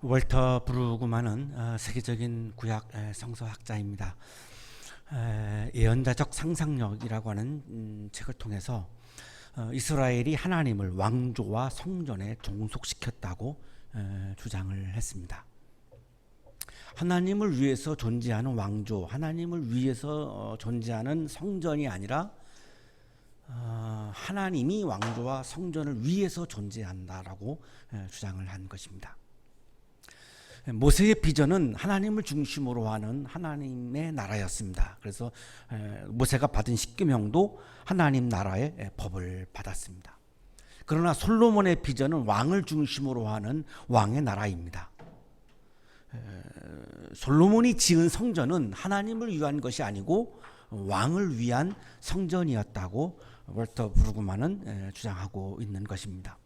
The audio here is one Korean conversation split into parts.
월터 브루그만은 세계적인 구약 성서학자입니다. 예언자적 상상력이라고 하는 책을 통해서 이스라엘이 하나님을 왕조와 성전에 종속시켰다고 주장을 했습니다. 하나님을 위해서 존재하는 왕조, 하나님을 위해서 존재하는 성전이 아니라 하나님이 왕조와 성전을 위해서 존재한다라고 주장을 한 것입니다. 모세의 비전은 하나님을 중심으로 하는 하나님의 나라였습니다. 그래서 모세가 받은 십계명도 하나님 나라의 법을 받았습니다. 그러나 솔로몬의 비전은 왕을 중심으로 하는 왕의 나라입니다. 솔로몬이 지은 성전은 하나님을 위한 것이 아니고 왕을 위한 성전이었다고 월터 브루그만은 주장하고 있는 것입니다.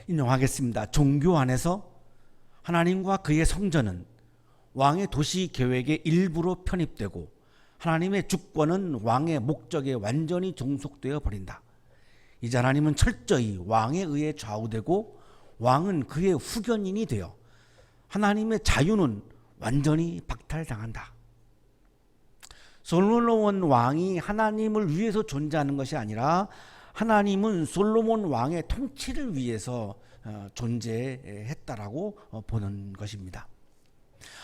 인용하겠습니다. 종교 안에서 하나님과 그의 성전은 왕의 도시 계획의 일부로 편입되고 하나님의 주권은 왕의 목적에 완전히 종속되어 버린다. 이제 하나님은 철저히 왕에 의해 좌우되고 왕은 그의 후견인이 되어 하나님의 자유는 완전히 박탈당한다. 솔로몬 왕이 하나님을 위해서 존재하는 것이 아니라 하나님은 솔로몬 왕의 통치를 위해서 존재했다라고 보는 것입니다.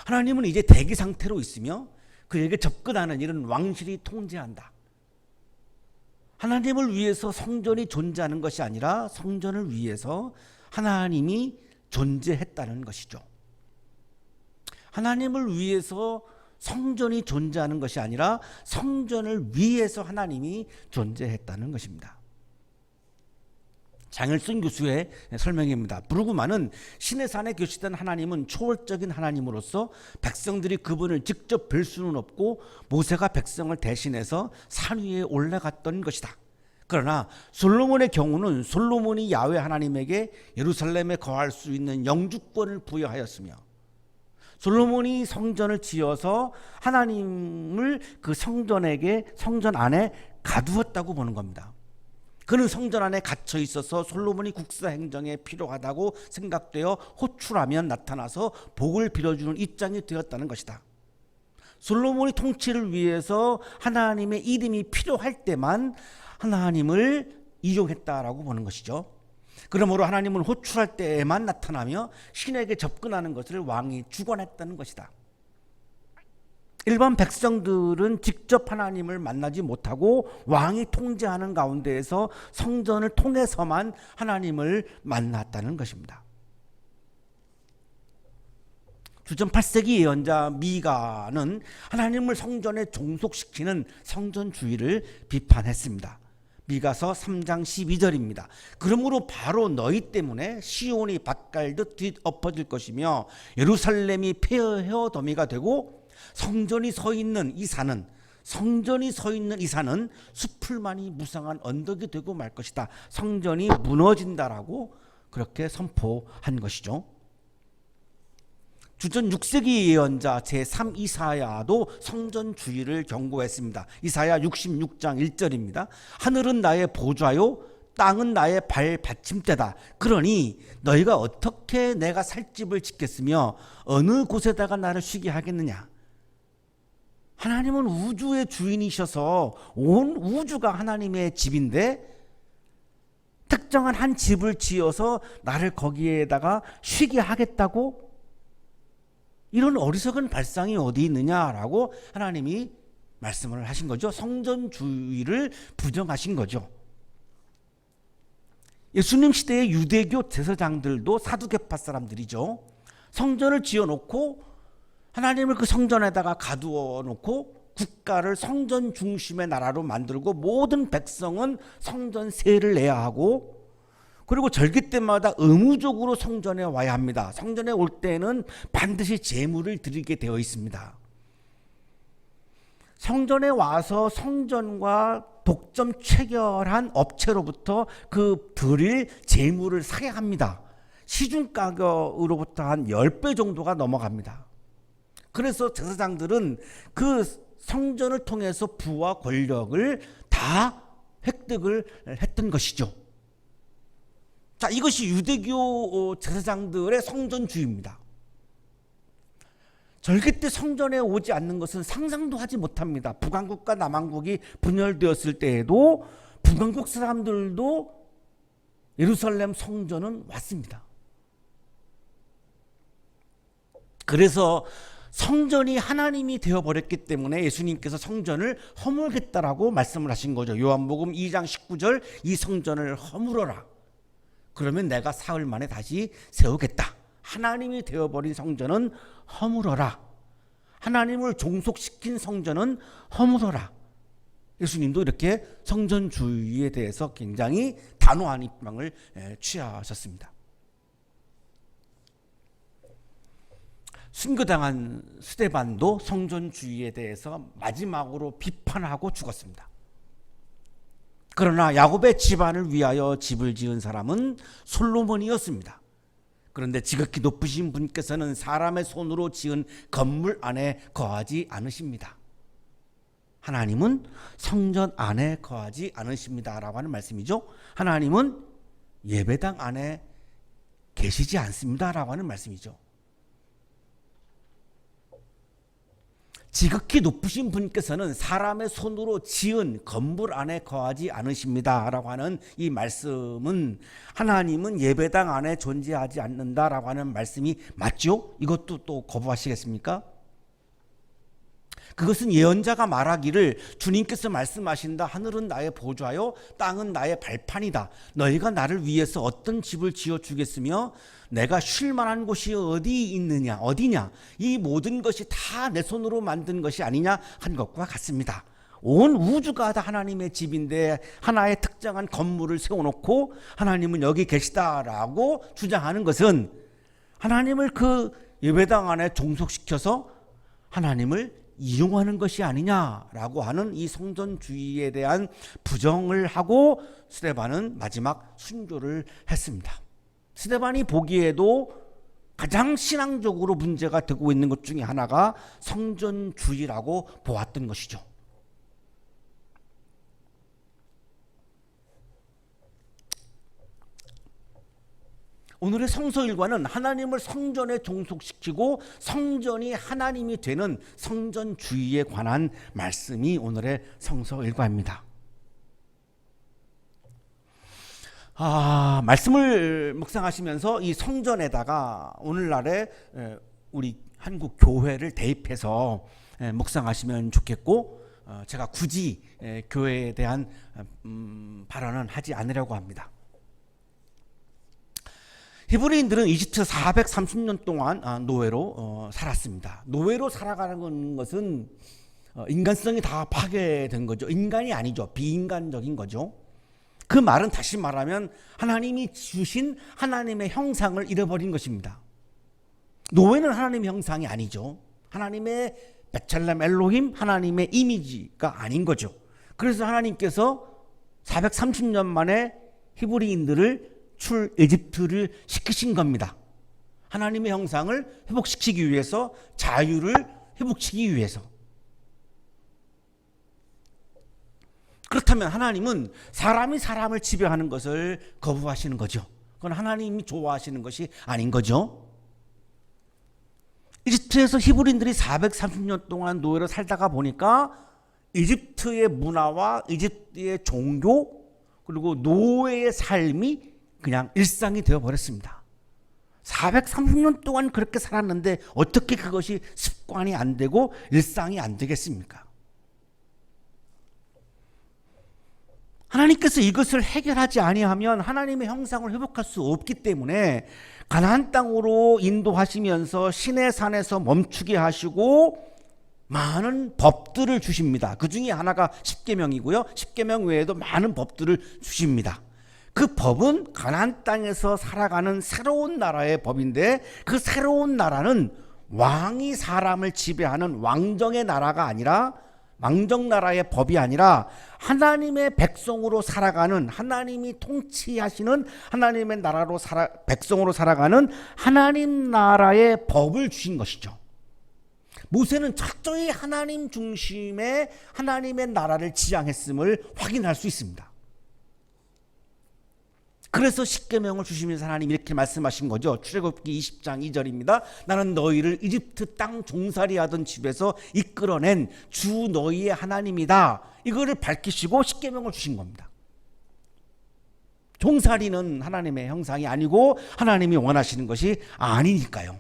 하나님은 이제 대기 상태로 있으며 그에게 접근하는 일은 왕실이 통제한다. 하나님을 위해서 성전이 존재하는 것이 아니라 성전을 위해서 하나님이 존재했다는 것이죠. 하나님을 위해서 성전이 존재하는 것이 아니라 성전을 위해서 하나님이 존재했다는 것입니다. 장일순 교수의 설명입니다. 브루그만은 신의 산에 계시던 하나님은 초월적인 하나님으로서 백성들이 그분을 직접 뵐 수는 없고 모세가 백성을 대신해서 산 위에 올라갔던 것이다. 그러나 솔로몬의 경우는 솔로몬이 야훼 하나님에게 예루살렘에 거할 수 있는 영주권을 부여하였으며 솔로몬이 성전을 지어서 하나님을 그 성전 안에 가두었다고 보는 겁니다. 그는 성전 안에 갇혀 있어서 솔로몬이 국사 행정에 필요하다고 생각되어 호출하면 나타나서 복을 빌어주는 입장이 되었다는 것이다. 솔로몬이 통치를 위해서 하나님의 이름이 필요할 때만 하나님을 이용했다라고 보는 것이죠. 그러므로 하나님은 호출할 때에만 나타나며 신에게 접근하는 것을 왕이 주관했다는 것이다. 일반 백성들은 직접 하나님을 만나지 못하고 왕이 통제하는 가운데에서 성전을 통해서만 하나님을 만났다는 것입니다. 주전 8세기 예언자 미가는 하나님을 성전에 종속시키는 성전주의를 비판했습니다. 미가서 3장 12절입니다. 그러므로 바로 너희 때문에 시온이 밭갈듯 뒤엎어질 것이며 예루살렘이 폐허 더미가 되고 성전이 서 있는 이 산은 수풀만이 무성한 언덕이 되고 말 것이다. 성전이 무너진다라고 그렇게 선포한 것이죠. 주전 6세기 예언자 제3 이사야도 성전주의를 경고했습니다. 이사야 66장 1절입니다. 하늘은 나의 보좌요 땅은 나의 발 받침대다. 그러니 너희가 어떻게 내가 살 집을 짓겠으며 어느 곳에다가 나를 쉬게 하겠느냐. 하나님은 우주의 주인이셔서 온 우주가 하나님의 집인데 특정한 한 집을 지어서 나를 거기에다가 쉬게 하겠다고? 이런 어리석은 발상이 어디 있느냐라고 하나님이 말씀을 하신 거죠. 성전주의를 부정하신 거죠. 예수님 시대의 유대교 제사장들도 사두개파 사람들이죠. 성전을 지어놓고 하나님을 그 성전에다가 가두어 놓고 국가를 성전 중심의 나라로 만들고 모든 백성은 성전 세를 내야 하고 그리고 절기 때마다 의무적으로 성전에 와야 합니다. 성전에 올 때는 반드시 제물을 드리게 되어 있습니다. 성전에 와서 성전과 독점 체결한 업체로부터 그 드릴 제물을 사야 합니다. 시중 가격으로부터 한 10배 정도가 넘어갑니다. 그래서 제사장들은 그 성전을 통해서 부와 권력을 다 획득을 했던 것이죠. 자, 이것이 유대교 제사장들의 성전주의입니다. 절기 때 성전에 오지 않는 것은 상상도 하지 못합니다. 북왕국과 남왕국이 분열되었을 때에도 북왕국 사람들도 예루살렘 성전은 왔습니다. 그래서 성전이 하나님이 되어버렸기 때문에 예수님께서 성전을 허물겠다라고 말씀을 하신 거죠. 요한복음 2장 19절, 이 성전을 허물어라. 그러면 내가 사흘 만에 다시 세우겠다. 하나님이 되어버린 성전은 허물어라. 하나님을 종속시킨 성전은 허물어라. 예수님도 이렇게 성전주의에 대해서 굉장히 단호한 입장을 취하셨습니다. 순교당한 스데반도 성전주의에 대해서 마지막으로 비판하고 죽었습니다. 그러나 야곱의 집안을 위하여 집을 지은 사람은 솔로몬이었습니다. 그런데 지극히 높으신 분께서는 사람의 손으로 지은 건물 안에 거하지 않으십니다. 하나님은 성전 안에 거하지 않으십니다라고 하는 말씀이죠. 하나님은 예배당 안에 계시지 않습니다라고 하는 말씀이죠. 지극히 높으신 분께서는 사람의 손으로 지은 건물 안에 거하지 않으십니다라고 하는 이 말씀은 하나님은 예배당 안에 존재하지 않는다라고 하는 말씀이 맞죠? 이것도 또 거부하시겠습니까? 그것은 예언자가 말하기를 주님께서 말씀하신다. 하늘은 나의 보좌요 땅은 나의 발판이다. 너희가 나를 위해서 어떤 집을 지어주겠으며 내가 쉴 만한 곳이 어디냐 이 모든 것이 다 내 손으로 만든 것이 아니냐 한 것과 같습니다. 온 우주가 다 하나님의 집인데 하나의 특정한 건물을 세워놓고 하나님은 여기 계시다라고 주장하는 것은 하나님을 그 예배당 안에 종속시켜서 하나님을 이용하는 것이 아니냐라고 하는 이 성전주의에 대한 부정을 하고 스데반은 마지막 순교를 했습니다. 스데반이 보기에도 가장 신앙적으로 문제가 되고 있는 것 중에 하나가 성전주의라고 보았던 것이죠. 오늘의 성서일과는 하나님을 성전에 종속시키고 성전이 하나님이 되는 성전주의에 관한 말씀이 오늘의 성서일과입니다. 말씀을 묵상하시면서 이 성전에다가 오늘날의 우리 한국 교회를 대입해서 묵상하시면 좋겠고, 제가 굳이 교회에 대한 발언은 하지 않으려고 합니다. 히브리인들은 이집트 430년 동안 노예로 살았습니다. 노예로 살아가는 것은 인간성이 다 파괴된 거죠. 인간이 아니죠. 비인간적인 거죠. 그 말은 다시 말하면 하나님이 주신 하나님의 형상을 잃어버린 것입니다. 노예는 하나님의 형상이 아니죠. 하나님의 베찰렘 엘로힘, 하나님의 이미지가 아닌 거죠. 그래서 하나님께서 430년 만에 히브리인들을 출에집트를 시키신 겁니다. 하나님의 형상을 회복시키기 위해서, 자유를 회복시키기 위해서. 그렇다면 하나님은 사람이 사람을 지배하는 것을 거부하시는 거죠. 그건 하나님이 좋아하시는 것이 아닌 거죠. 이집트에서 히브리인들이 430년 동안 노예로 살다가 보니까 이집트의 문화와 이집트의 종교 그리고 노예의 삶이 그냥 일상이 되어버렸습니다. 430년 동안 그렇게 살았는데 어떻게 그것이 습관이 안 되고 일상이 안 되겠습니까? 하나님께서 이것을 해결하지 아니하면 하나님의 형상을 회복할 수 없기 때문에 가나안 땅으로 인도하시면서 시내산에서 멈추게 하시고 많은 법들을 주십니다. 그 중에 하나가 십계명이고요. 십계명 외에도 많은 법들을 주십니다. 그 법은 가나안 땅에서 살아가는 새로운 나라의 법인데, 그 새로운 나라는 왕이 사람을 지배하는 왕정의 나라가 아니라, 왕정 나라의 법이 아니라 하나님의 백성으로 살아가는, 하나님이 통치하시는 하나님의 나라로 백성으로 살아가는 하나님 나라의 법을 주신 것이죠. 모세는 철저히 하나님 중심의 하나님의 나라를 지향했음을 확인할 수 있습니다. 그래서 십계명을 주시면서 하나님 이렇게 말씀하신 거죠. 출애굽기 20장 2절입니다. 나는 너희를 이집트 땅 종살이하던 집에서 이끌어낸 주 너희의 하나님이다. 이거를 밝히시고 십계명을 주신 겁니다. 종살이는 하나님의 형상이 아니고 하나님이 원하시는 것이 아니니까요.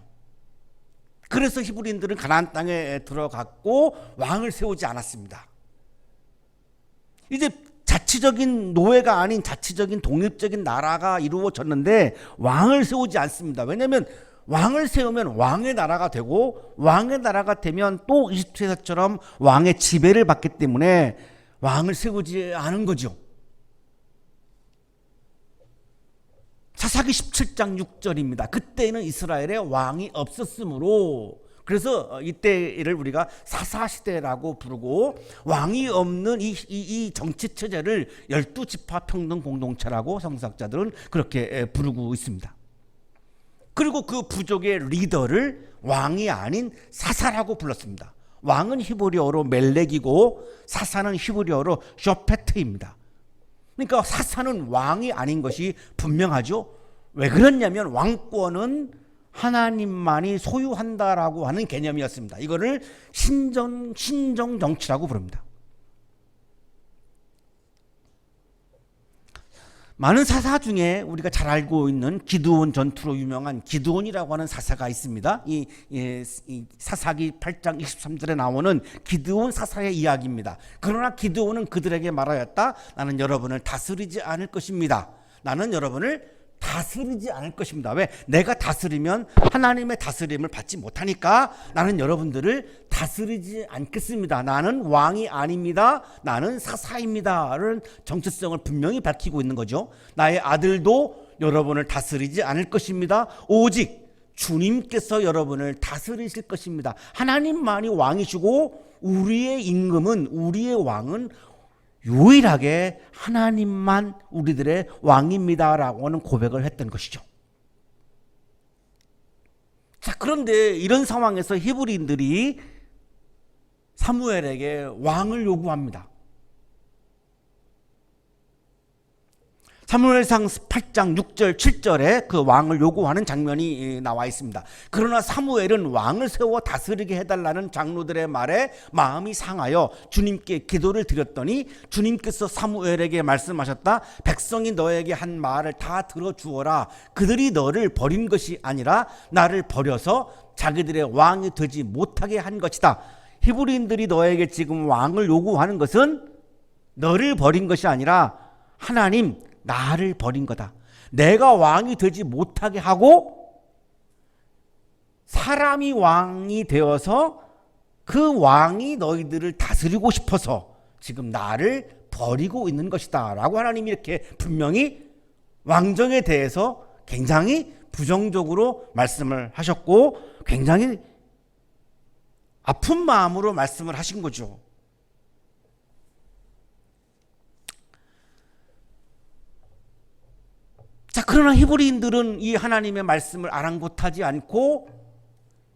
그래서 히브리인들은 가나안 땅에 들어갔고 왕을 세우지 않았습니다. 이제 자치적인 노예가 아닌 자치적인 독립적인 나라가 이루어졌는데 왕을 세우지 않습니다. 왜냐하면 왕을 세우면 왕의 나라가 되고 왕의 나라가 되면 또 이집트에서처럼 왕의 지배를 받기 때문에 왕을 세우지 않은 거죠. 사사기 17장 6절입니다. 그때는 이스라엘에 왕이 없었으므로, 그래서 이때를 우리가 사사시대라고 부르고, 왕이 없는 이 정치체제를 12지파 평등 공동체라고 성서학자들은 그렇게 부르고 있습니다. 그리고 그 부족의 리더를 왕이 아닌 사사라고 불렀습니다. 왕은 히브리어로 멜렉이고 사사는 히브리어로 쇼페트입니다. 그러니까 사사는 왕이 아닌 것이 분명하죠. 왜 그러냐면 왕권은 하나님만이 소유한다라고 하는 개념이었습니다. 이거를 신정 정치라고 부릅니다. 많은 사사 중에 우리가 잘 알고 있는 기드온 전투로 유명한 기드온이라고 하는 사사가 있습니다. 이 사사기 8장 23절에 나오는 기드온 사사의 이야기입니다. 그러나 기드온은 그들에게 말하였다. 나는 여러분을 다스리지 않을 것입니다. 나는 여러분을 다스리지 않을 것입니다. 왜? 내가 다스리면 하나님의 다스림을 받지 못하니까 나는 여러분들을 다스리지 않겠습니다. 나는 왕이 아닙니다. 나는 사사입니다. 라는 정체성을 분명히 밝히고 있는 거죠. 나의 아들도 여러분을 다스리지 않을 것입니다. 오직 주님께서 여러분을 다스리실 것입니다. 하나님만이 왕이시고 우리의 임금은, 우리의 왕은 유일하게 하나님만 우리들의 왕입니다라고 하는 고백을 했던 것이죠. 자, 그런데 이런 상황에서 히브리인들이 사무엘에게 왕을 요구합니다. 사무엘상 8장 6절 7절에 그 왕을 요구하는 장면이 나와 있습니다. 그러나 사무엘은 왕을 세워 다스리게 해달라는 장로들의 말에 마음이 상하여 주님께 기도를 드렸더니 주님께서 사무엘에게 말씀하셨다. 백성이 너에게 한 말을 다 들어주어라. 그들이 너를 버린 것이 아니라 나를 버려서 자기들의 왕이 되지 못하게 한 것이다. 히브리인들이 너에게 지금 왕을 요구하는 것은 너를 버린 것이 아니라 하나님, 나를 버린 거다. 내가 왕이 되지 못하게 하고 사람이 왕이 되어서 그 왕이 너희들을 다스리고 싶어서 지금 나를 버리고 있는 것이다 라고 하나님이 이렇게 분명히 왕정에 대해서 굉장히 부정적으로 말씀을 하셨고 굉장히 아픈 마음으로 말씀을 하신 거죠. 자, 그러나 히브리인들은 이 하나님의 말씀을 아랑곳하지 않고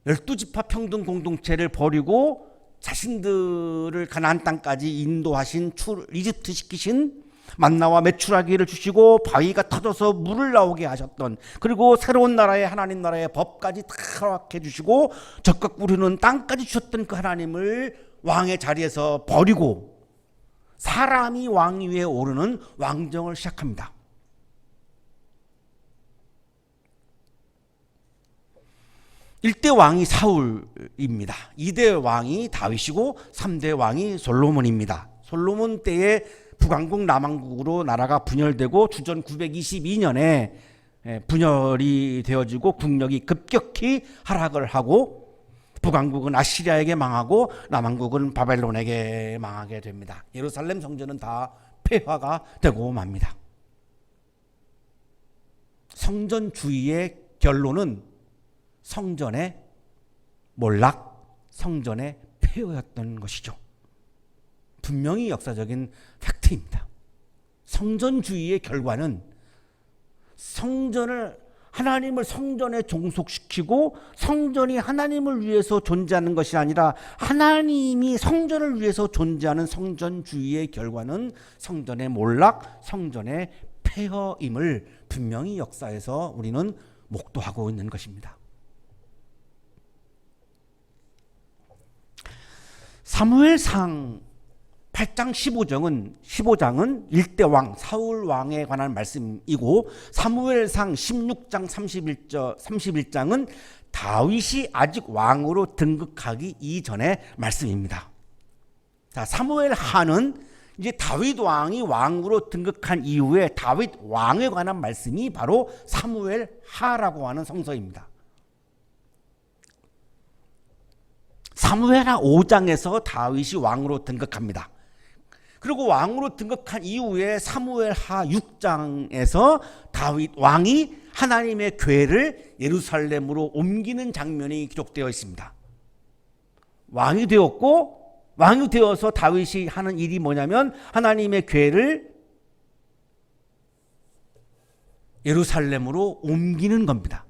12지파 평등 공동체를 버리고 자신들을 가나안 땅까지 인도하신 이집트 시키신 만나와 메추라기를 주시고 바위가 터져서 물을 나오게 하셨던, 그리고 새로운 나라의 하나님 나라의 법까지 다 허락해 주시고 적각 부르는 땅까지 주셨던 그 하나님을 왕의 자리에서 버리고 사람이 왕 위에 오르는 왕정을 시작합니다. 1대 왕이 사울입니다. 2대 왕이 다윗이고 3대 왕이 솔로몬입니다. 솔로몬 때에 북왕국 남왕국으로 나라가 분열되고 주전 922년에 분열이 되어지고 국력이 급격히 하락을 하고 북왕국은 아시리아에게 망하고 남왕국은 바벨론에게 망하게 됩니다. 예루살렘 성전은 다 폐화가 되고 맙니다. 성전주의의 결론은 성전의 몰락, 성전의 폐허였던 것이죠. 분명히 역사적인 팩트입니다. 성전주의의 결과는 하나님을 성전에 종속시키고 성전이 하나님을 위해서 존재하는 것이 아니라 하나님이 성전을 위해서 존재하는 성전주의의 결과는 성전의 몰락, 성전의 폐허임을 분명히 역사에서 우리는 목도하고 있는 것입니다. 사무엘상 8장 15장은 일대 왕 사울 왕에 관한 말씀이고, 사무엘상 16장 31장은 다윗이 아직 왕으로 등극하기 이전의 말씀입니다. 자, 사무엘 하는 이제 다윗 왕이 왕으로 등극한 이후에 다윗 왕에 관한 말씀이 바로 사무엘 하라고 하는 성서입니다. 사무엘하 5장에서 다윗이 왕으로 등극합니다. 그리고 왕으로 등극한 이후에 사무엘하 6장에서 다윗 왕이 하나님의 궤를 예루살렘으로 옮기는 장면이 기록되어 있습니다. 왕이 되어서 다윗이 하는 일이 뭐냐면 하나님의 궤를 예루살렘으로 옮기는 겁니다.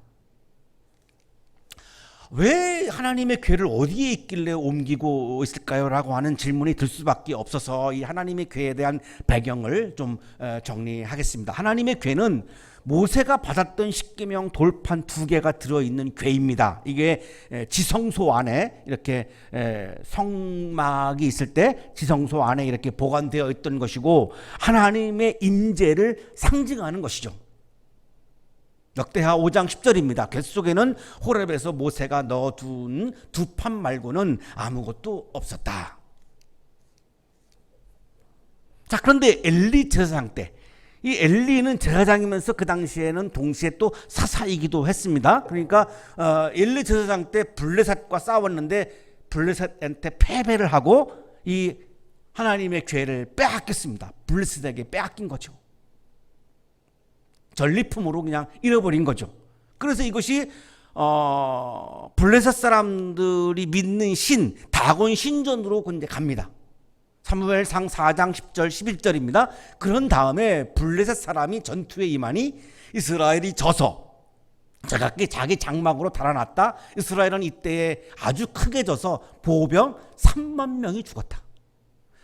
왜 하나님의 궤를 어디에 있길래 옮기고 있을까요? 라고 하는 질문이 들 수밖에 없어서 이 하나님의 궤에 대한 배경을 좀 정리하겠습니다. 하나님의 궤는 모세가 받았던 십계명 돌판 2개가 들어있는 궤입니다. 이게 지성소 안에 이렇게 성막이 있을 때 지성소 안에 이렇게 보관되어 있던 것이고, 하나님의 임재를 상징하는 것이죠. 역대하 5장 10절입니다. 궤 속에는 호렙에서 모세가 넣어둔 두 판 말고는 아무것도 없었다. 자, 그런데 엘리 제사장 때, 이 엘리는 제사장이면서 그 당시에는 동시에 또 사사이기도 했습니다. 그러니까 엘리 제사장 때 블레셋과 싸웠는데 블레셋한테 패배를 하고 이 하나님의 궤를 빼앗겼습니다. 블레셋에게 빼앗긴 거죠. 전리품으로 그냥 잃어버린 거죠. 그래서 이것이 블레셋 사람들이 믿는 신 다곤 신전으로 이제 갑니다. 사무엘상 4장 10절 11절입니다. 그런 다음에 블레셋 사람이 전투에 임하니 이스라엘이 져서 자기 장막으로 달아났다. 이스라엘은 이때에 아주 크게 져서 보병 3만 명이 죽었다.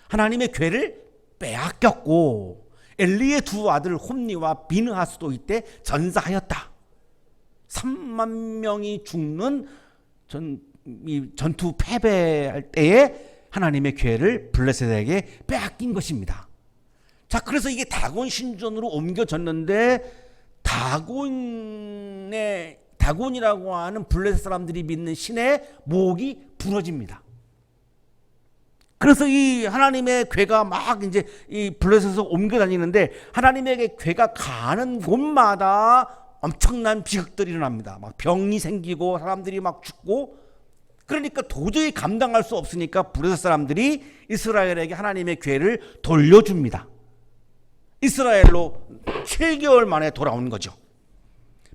하나님의 궤를 빼앗겼고, 엘리의 두 아들 홈니와 비느하스도 이때 전사하였다. 3만 명이 죽는 전투 패배할 때에 하나님의 궤를 블레셋에게 빼앗긴 것입니다. 자, 그래서 이게 다곤 신전으로 옮겨졌는데 다곤이라고 하는 블레셋 사람들이 믿는 신의 목이 부러집니다. 그래서 이 하나님의 궤가 막 이제 이 블레셋에서 옮겨 다니는데 하나님의 궤가 가는 곳마다 엄청난 비극들이 일어납니다. 막 병이 생기고 사람들이 막 죽고, 그러니까 도저히 감당할 수 없으니까 블레셋 사람들이 이스라엘에게 하나님의 궤를 돌려줍니다. 이스라엘로 7개월 만에 돌아온 거죠.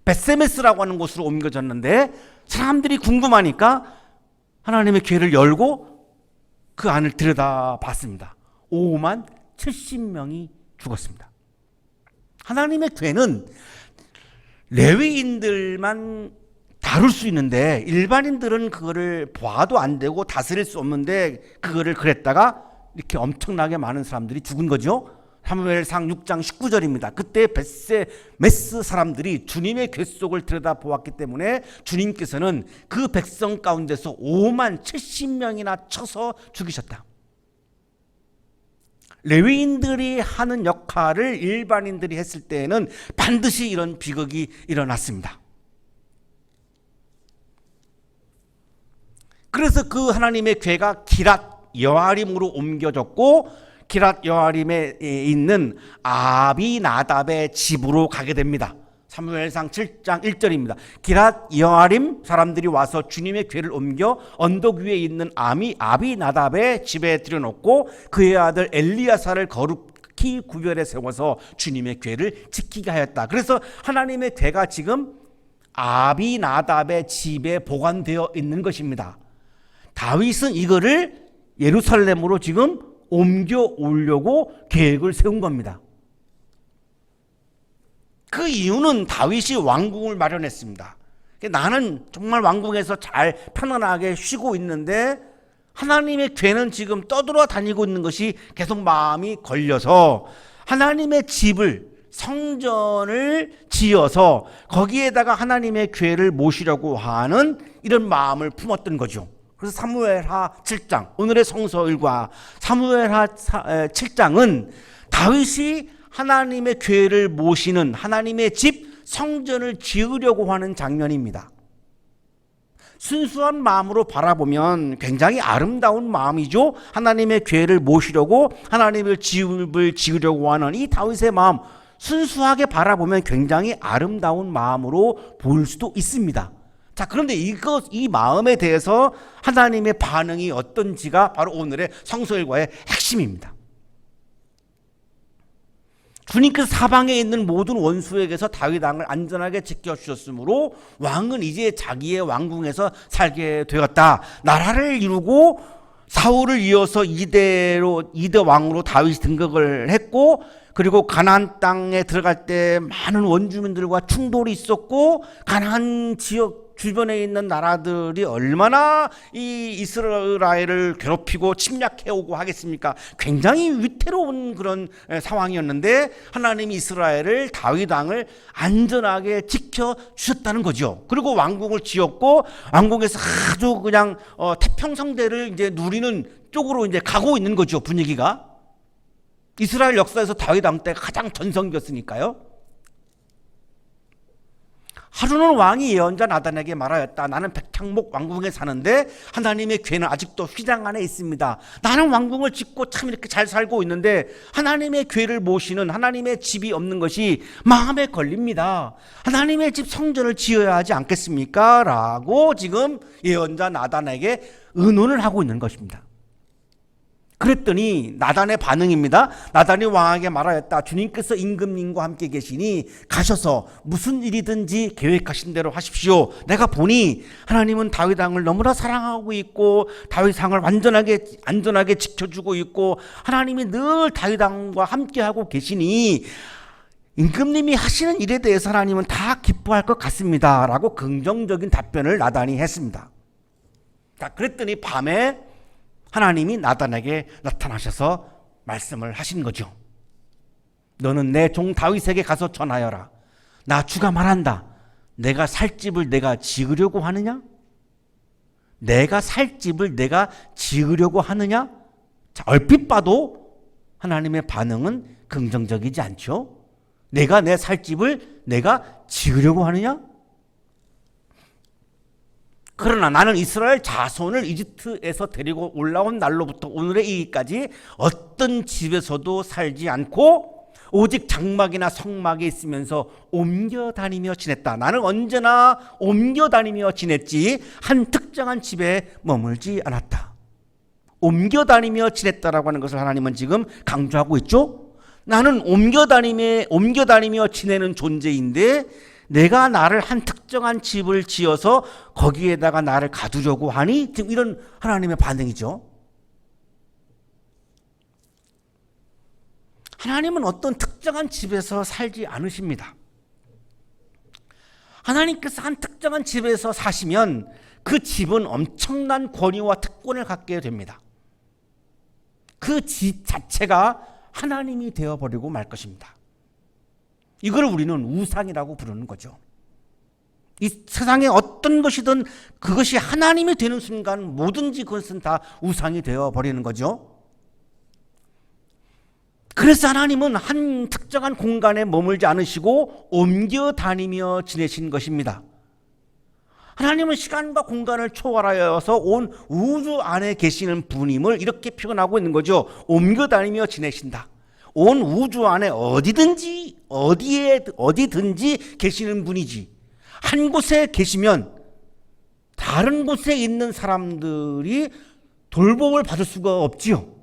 벳세메스라고 하는 곳으로 옮겨졌는데 사람들이 궁금하니까 하나님의 궤를 열고 그 안을 들여다봤습니다. 5만 70명이 죽었습니다. 하나님의 궤는 레위인들만 다룰 수 있는데 일반인들은 그거를 봐도 안 되고 다스릴 수 없는데 그거를 그랬다가 이렇게 엄청나게 많은 사람들이 죽은 거죠. 사무엘상 6장 19절입니다. 그때 벳세메스 사람들이 주님의 궤 속을 들여다보았기 때문에 주님께서는 그 백성 가운데서 5만 70명이나 쳐서 죽이셨다. 레위인들이 하는 역할을 일반인들이 했을 때에는 반드시 이런 비극이 일어났습니다. 그래서 그 하나님의 궤가 기랏 여아림으로 옮겨졌고, 기랏 여아림에 있는 아비나답의 집으로 가게 됩니다. 사무엘상 7장 1절입니다. 기랏 여아림 사람들이 와서 주님의 궤를 옮겨 언덕 위에 있는 아비나답의 집에 들여놓고 그의 아들 엘리야사를 거룩히 구별해 세워서 주님의 궤를 지키게 하였다. 그래서 하나님의 궤가 지금 아비나답의 집에 보관되어 있는 것입니다. 다윗은 이거를 예루살렘으로 지금 옮겨오려고 계획을 세운 겁니다. 그 이유는 다윗이 왕궁을 마련했습니다. 나는 정말 왕궁에서 잘 편안하게 쉬고 있는데 하나님의 궤는 지금 떠돌아 다니고 있는 것이 계속 마음이 걸려서 하나님의 집을 성전을 지어서 거기에다가 하나님의 교회를 모시려고 하는 이런 마음을 품었던 거죠. 그래서 사무엘하 7장, 오늘의 성서 일과 사무엘하 7장은 다윗이 하나님의 교회를 모시는 하나님의 집 성전을 지으려고 하는 장면입니다. 순수한 마음으로 바라보면 굉장히 아름다운 마음이죠. 하나님의 교회를 모시려고 하나님의 집을 지으려고 하는 이 다윗의 마음, 순수하게 바라보면 굉장히 아름다운 마음으로 보일 수도 있습니다. 자, 그런데 이 마음에 대해서 하나님의 반응이 어떤지가 바로 오늘의 성서일과의 핵심입니다. 주님께서 사방에 있는 모든 원수에게서 다윗 왕을 안전하게 지켜주셨으므로 왕은 이제 자기의 왕궁에서 살게 되었다. 나라를 이루고 사울을 이어서 2대 왕으로 다윗이 등극을 했고, 그리고 가나안 땅에 들어갈 때 많은 원주민들과 충돌이 있었고, 가나안 지역 주변에 있는 나라들이 얼마나 이 이스라엘을 괴롭히고 침략해오고 하겠습니까? 굉장히 위태로운 그런 상황이었는데 하나님이 이스라엘을 다윗 왕을 안전하게 지켜주셨다는 거죠. 그리고 왕궁을 지었고 왕궁에서 아주 그냥 태평성대를 이제 누리는 쪽으로 이제 가고 있는 거죠. 분위기가. 이스라엘 역사에서 다윗 왕 때가 가장 전성기였으니까요. 하루는 왕이 예언자 나단에게 말하였다. 나는 백향목 왕궁에 사는데 하나님의 교회는 아직도 휘장 안에 있습니다. 나는 왕궁을 짓고 참 이렇게 잘 살고 있는데 하나님의 교회를 모시는 하나님의 집이 없는 것이 마음에 걸립니다. 하나님의 집 성전을 지어야 하지 않겠습니까? 라고 지금 예언자 나단에게 의논을 하고 있는 것입니다. 그랬더니 나단의 반응입니다. 나단이 왕에게 말하였다. 주님께서 임금님과 함께 계시니 가셔서 무슨 일이든지 계획하신 대로 하십시오. 내가 보니 하나님은 다윗 왕을 너무나 사랑하고 있고 다윗 왕을 안전하게 지켜주고 있고 하나님이 늘 다윗 왕과 함께하고 계시니 임금님이 하시는 일에 대해서 하나님은 다 기뻐할 것 같습니다. 라고 긍정적인 답변을 나단이 했습니다. 자, 그랬더니 밤에 하나님이 나단에게 나타나셔서 말씀을 하신 거죠. 너는 내 종 다윗에게 가서 전하여라. 나 주가 말한다. 내가 살 집을 내가 지으려고 하느냐? 내가 살 집을 내가 지으려고 하느냐? 자, 얼핏 봐도 하나님의 반응은 긍정적이지 않죠. 내가 내 살 집을 내가 지으려고 하느냐? 그러나 나는 이스라엘 자손을 이집트에서 데리고 올라온 날로부터 오늘의 이기까지 어떤 집에서도 살지 않고 오직 장막이나 성막에 있으면서 옮겨 다니며 지냈다. 나는 언제나 옮겨 다니며 지냈지 한 특정한 집에 머물지 않았다. 옮겨 다니며 지냈다라고 하는 것을 하나님은 지금 강조하고 있죠. 나는 옮겨 다니며 지내는 존재인데 내가 나를 한 특정한 집을 지어서 거기에다가 나를 가두려고 하니 지금 이런 하나님의 반응이죠. 하나님은 어떤 특정한 집에서 살지 않으십니다. 하나님께서 한 특정한 집에서 사시면 그 집은 엄청난 권위와 특권을 갖게 됩니다. 그 집 자체가 하나님이 되어버리고 말 것입니다. 이걸 우리는 우상이라고 부르는 거죠. 이 세상에 어떤 것이든 그것이 하나님이 되는 순간 뭐든지 그것은 다 우상이 되어버리는 거죠. 그래서 하나님은 한 특정한 공간에 머물지 않으시고 옮겨 다니며 지내신 것입니다. 하나님은 시간과 공간을 초월하여서 온 우주 안에 계시는 분임을 이렇게 표현하고 있는 거죠. 옮겨 다니며 지내신다. 온 우주 안에 어디든지 계시는 분이지. 한 곳에 계시면 다른 곳에 있는 사람들이 돌봄을 받을 수가 없지요.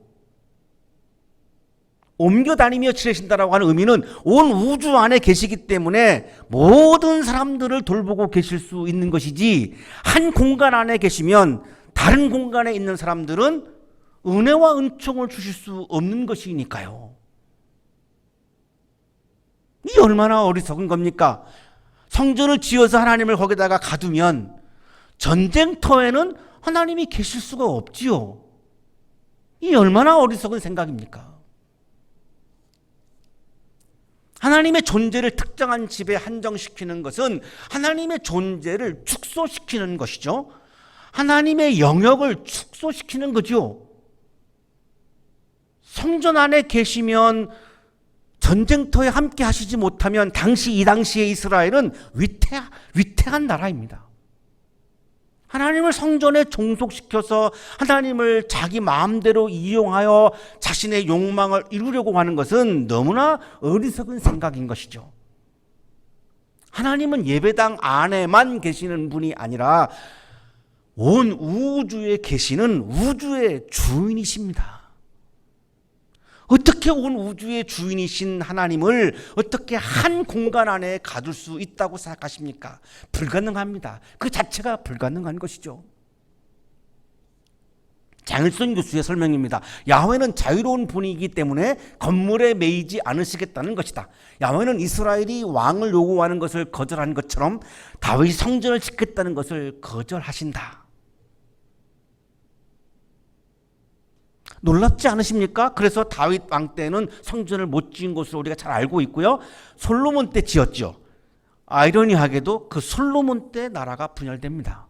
옮겨 다니며 지내신다라고 하는 의미는 온 우주 안에 계시기 때문에 모든 사람들을 돌보고 계실 수 있는 것이지, 한 공간 안에 계시면 다른 공간에 있는 사람들은 은혜와 은총을 주실 수 없는 것이니까요. 이 얼마나 어리석은 겁니까? 성전을 지어서 하나님을 거기다가 가두면 전쟁터에는 하나님이 계실 수가 없지요. 이 얼마나 어리석은 생각입니까? 하나님의 존재를 특정한 집에 한정시키는 것은 하나님의 존재를 축소시키는 것이죠. 하나님의 영역을 축소시키는 거죠. 성전 안에 계시면 전쟁터에 함께 하시지 못하면 이 당시의 이스라엘은 위태한 나라입니다. 하나님을 성전에 종속시켜서 하나님을 자기 마음대로 이용하여 자신의 욕망을 이루려고 하는 것은 너무나 어리석은 생각인 것이죠. 하나님은 예배당 안에만 계시는 분이 아니라 온 우주에 계시는 우주의 주인이십니다. 어떻게 온 우주의 주인이신 하나님을 어떻게 한 공간 안에 가둘 수 있다고 생각하십니까? 불가능합니다. 그 자체가 불가능한 것이죠. 장일선 교수의 설명입니다. 야훼는 자유로운 분이기 때문에 건물에 매이지 않으시겠다는 것이다. 야훼는 이스라엘이 왕을 요구하는 것을 거절한 것처럼 다윗이 성전을 짓겠다는 것을 거절하신다. 놀랍지 않으십니까? 그래서 다윗 왕 때는 성전을 못 지은 것으로 우리가 잘 알고 있고요. 솔로몬 때 지었죠. 아이러니하게도 그 솔로몬 때 나라가 분열됩니다.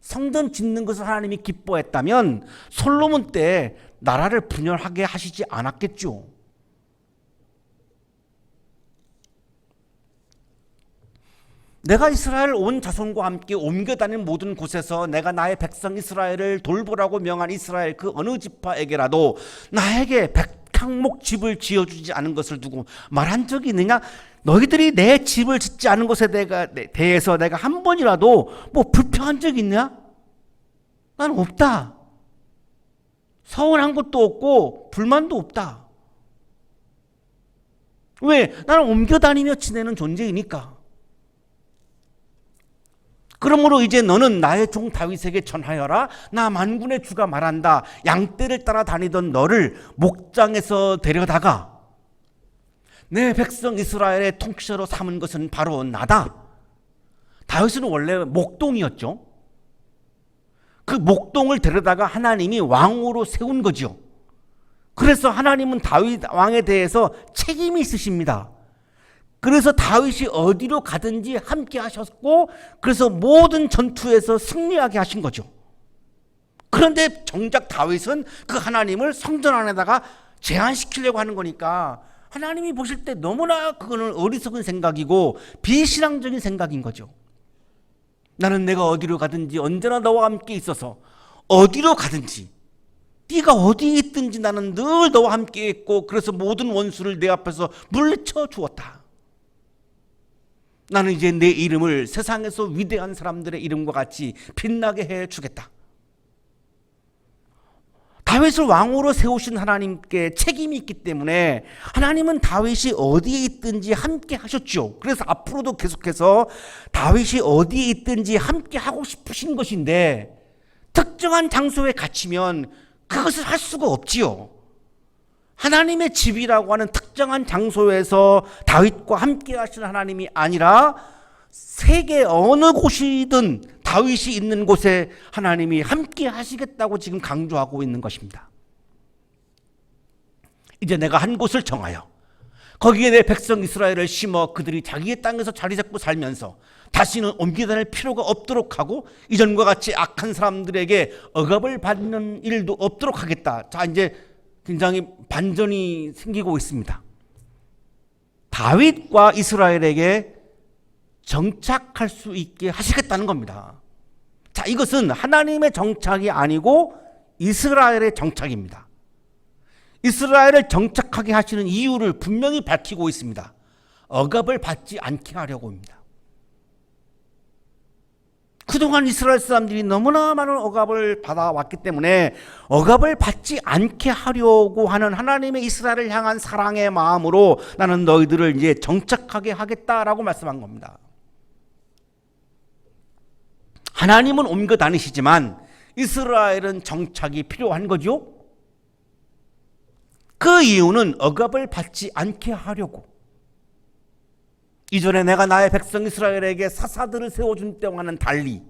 성전 짓는 것을 하나님이 기뻐했다면 솔로몬 때 나라를 분열하게 하시지 않았겠죠. 내가 이스라엘 온 자손과 함께 옮겨 다니는 모든 곳에서 내가 나의 백성 이스라엘을 돌보라고 명한 이스라엘 그 어느 지파에게라도 나에게 백항목 집을 지어주지 않은 것을 두고 말한 적이 있느냐? 너희들이 내 집을 짓지 않은 것에 대해서 내가 한 번이라도 뭐 불평한 적이 있냐? 나는 없다. 서운한 것도 없고 불만도 없다. 왜? 나는 옮겨 다니며 지내는 존재이니까. 그러므로 이제 너는 나의 종 다윗에게 전하여라. 나 만군의 주가 말한다. 양떼를 따라 다니던 너를 목장에서 데려다가 내 백성 이스라엘의 통치자로 삼은 것은 바로 나다. 다윗은 원래 목동이었죠. 그 목동을 데려다가 하나님이 왕으로 세운 거죠. 그래서 하나님은 다윗 왕에 대해서 책임이 있으십니다. 그래서 다윗이 어디로 가든지 함께 하셨고 그래서 모든 전투에서 승리하게 하신 거죠. 그런데 정작 다윗은 그 하나님을 성전 안에다가 제한시키려고 하는 거니까 하나님이 보실 때 너무나 그거는 어리석은 생각이고 비신앙적인 생각인 거죠. 나는 내가 어디로 가든지 언제나 너와 함께 있어서 어디로 가든지 네가 어디에 있든지 나는 늘 너와 함께 있고 그래서 모든 원수를 내 앞에서 물리쳐 주었다. 나는 이제 내 이름을 세상에서 위대한 사람들의 이름과 같이 빛나게 해주겠다. 다윗을 왕으로 세우신 하나님께 책임이 있기 때문에 하나님은 다윗이 어디에 있든지 함께 하셨죠. 그래서 앞으로도 계속해서 다윗이 어디에 있든지 함께 하고 싶으신 것인데 특정한 장소에 갇히면 그것을 할 수가 없지요. 하나님의 집이라고 하는 특정한 장소에서 다윗과 함께 하시는 하나님이 아니라 세계 어느 곳이든 다윗이 있는 곳에 하나님이 함께 하시겠다고 지금 강조하고 있는 것입니다. 이제 내가 한 곳을 정하여 거기에 내 백성 이스라엘을 심어 그들이 자기의 땅에서 자리 잡고 살면서 다시는 옮겨 다닐 필요가 없도록 하고 이전과 같이 악한 사람들에게 억압을 받는 일도 없도록 하겠다. 자, 이제 굉장히 반전이 생기고 있습니다. 다윗과 이스라엘에게 정착할 수 있게 하시겠다는 겁니다. 자, 이것은 하나님의 정착이 아니고 이스라엘의 정착입니다. 이스라엘을 정착하게 하시는 이유를 분명히 밝히고 있습니다. 억압을 받지 않게 하려고입니다. 그동안 이스라엘 사람들이 너무나 많은 억압을 받아왔기 때문에 억압을 받지 않게 하려고 하는 하나님의 이스라엘을 향한 사랑의 마음으로 나는 너희들을 이제 정착하게 하겠다라고 말씀한 겁니다. 하나님은 옮겨 다니시지만 이스라엘은 정착이 필요한 거죠. 그 이유는 억압을 받지 않게 하려고. 이전에 내가 나의 백성 이스라엘에게 사사들을 세워준 때와는 달리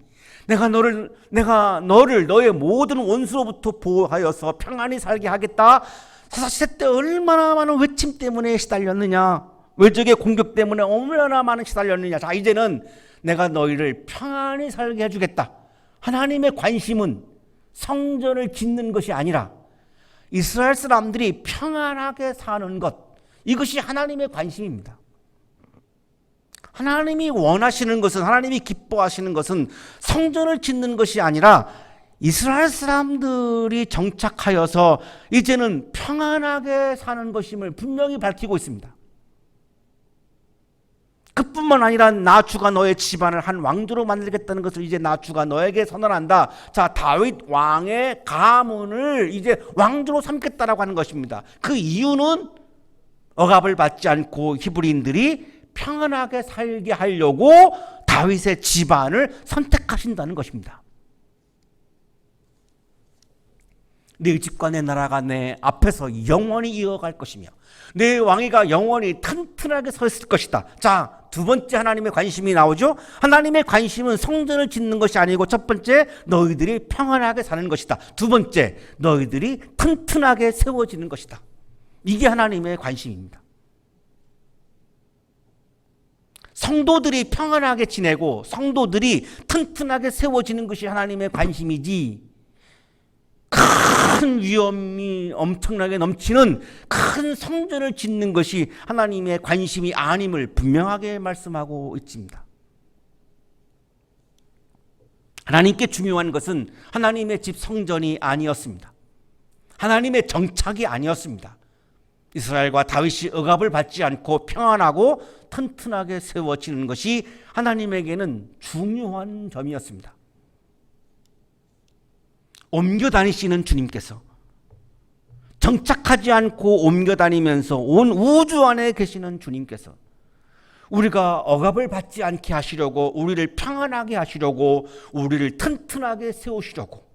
내가 너를 너의 모든 원수로부터 보호하여서 평안히 살게 하겠다. 사사시대 때 얼마나 많은 외침 때문에 시달렸느냐, 외적의 공격 때문에 얼마나 많은 시달렸느냐. 자, 이제는 내가 너희를 평안히 살게 해주겠다. 하나님의 관심은 성전을 짓는 것이 아니라 이스라엘 사람들이 평안하게 사는 것, 이것이 하나님의 관심입니다. 하나님이 원하시는 것은, 하나님이 기뻐하시는 것은 성전을 짓는 것이 아니라 이스라엘 사람들이 정착하여서 이제는 평안하게 사는 것임을 분명히 밝히고 있습니다. 그뿐만 아니라 나 주가 너의 집안을 한 왕조로 만들겠다는 것을 이제 나 주가 너에게 선언한다. 자, 다윗 왕의 가문을 이제 왕조로 삼겠다라고 하는 것입니다. 그 이유는 억압을 받지 않고 히브리인들이 평안하게 살게 하려고 다윗의 집안을 선택하신다는 것입니다. 내 집과 내 나라가 내 앞에서 영원히 이어갈 것이며 내 왕위가 영원히 튼튼하게 서 있을 것이다. 자, 두 번째 하나님의 관심이 나오죠. 하나님의 관심은 성전을 짓는 것이 아니고, 첫 번째 너희들이 평안하게 사는 것이다. 두 번째 너희들이 튼튼하게 세워지는 것이다. 이게 하나님의 관심입니다. 성도들이 평안하게 지내고 성도들이 튼튼하게 세워지는 것이 하나님의 관심이지, 큰 위험이 엄청나게 넘치는 큰 성전을 짓는 것이 하나님의 관심이 아님을 분명하게 말씀하고 있습니다. 하나님께 중요한 것은 하나님의 집 성전이 아니었습니다. 하나님의 정착이 아니었습니다. 이스라엘과 다윗이 억압을 받지 않고 평안하고 튼튼하게 세워지는 것이 하나님에게는 중요한 점이었습니다. 옮겨 다니시는 주님께서, 정착하지 않고 옮겨 다니면서 온 우주 안에 계시는 주님께서 우리가 억압을 받지 않게 하시려고, 우리를 평안하게 하시려고, 우리를 튼튼하게 세우시려고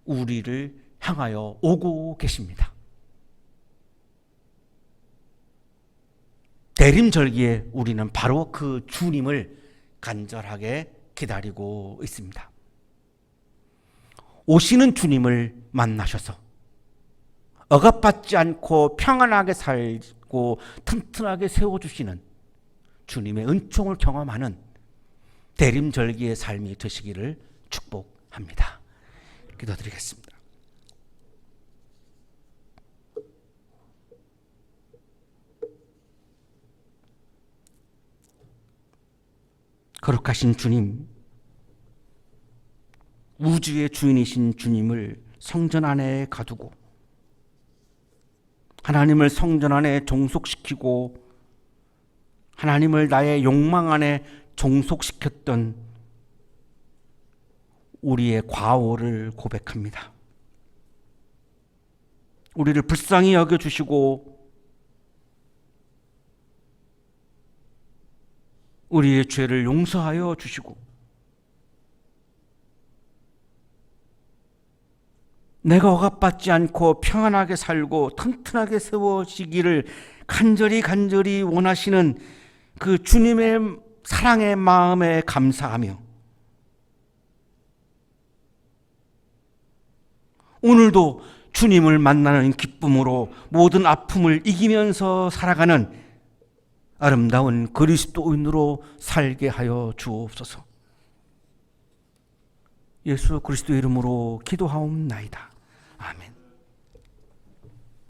우리를 향하여 오고 계십니다. 대림절기에 우리는 바로 그 주님을 간절하게 기다리고 있습니다. 오시는 주님을 만나셔서 억압받지 않고 평안하게 살고 튼튼하게 세워주시는 주님의 은총을 경험하는 대림절기의 삶이 되시기를 축복합니다. 기도드리겠습니다. 거룩하신 주님, 우주의 주인이신 주님을 성전 안에 가두고 하나님을 성전 안에 종속시키고 하나님을 나의 욕망 안에 종속시켰던 우리의 과오를 고백합니다. 우리를 불쌍히 여겨주시고 우리의 죄를 용서하여 주시고 내가 억압받지 않고 평안하게 살고 튼튼하게 세워지기를 간절히 원하시는 그 주님의 사랑의 마음에 감사하며 오늘도 주님을 만나는 기쁨으로 모든 아픔을 이기면서 살아가는 아름다운 그리스도인으로 살게 하여 주옵소서. 예수 그리스도 이름으로 기도하옵나이다. 아멘.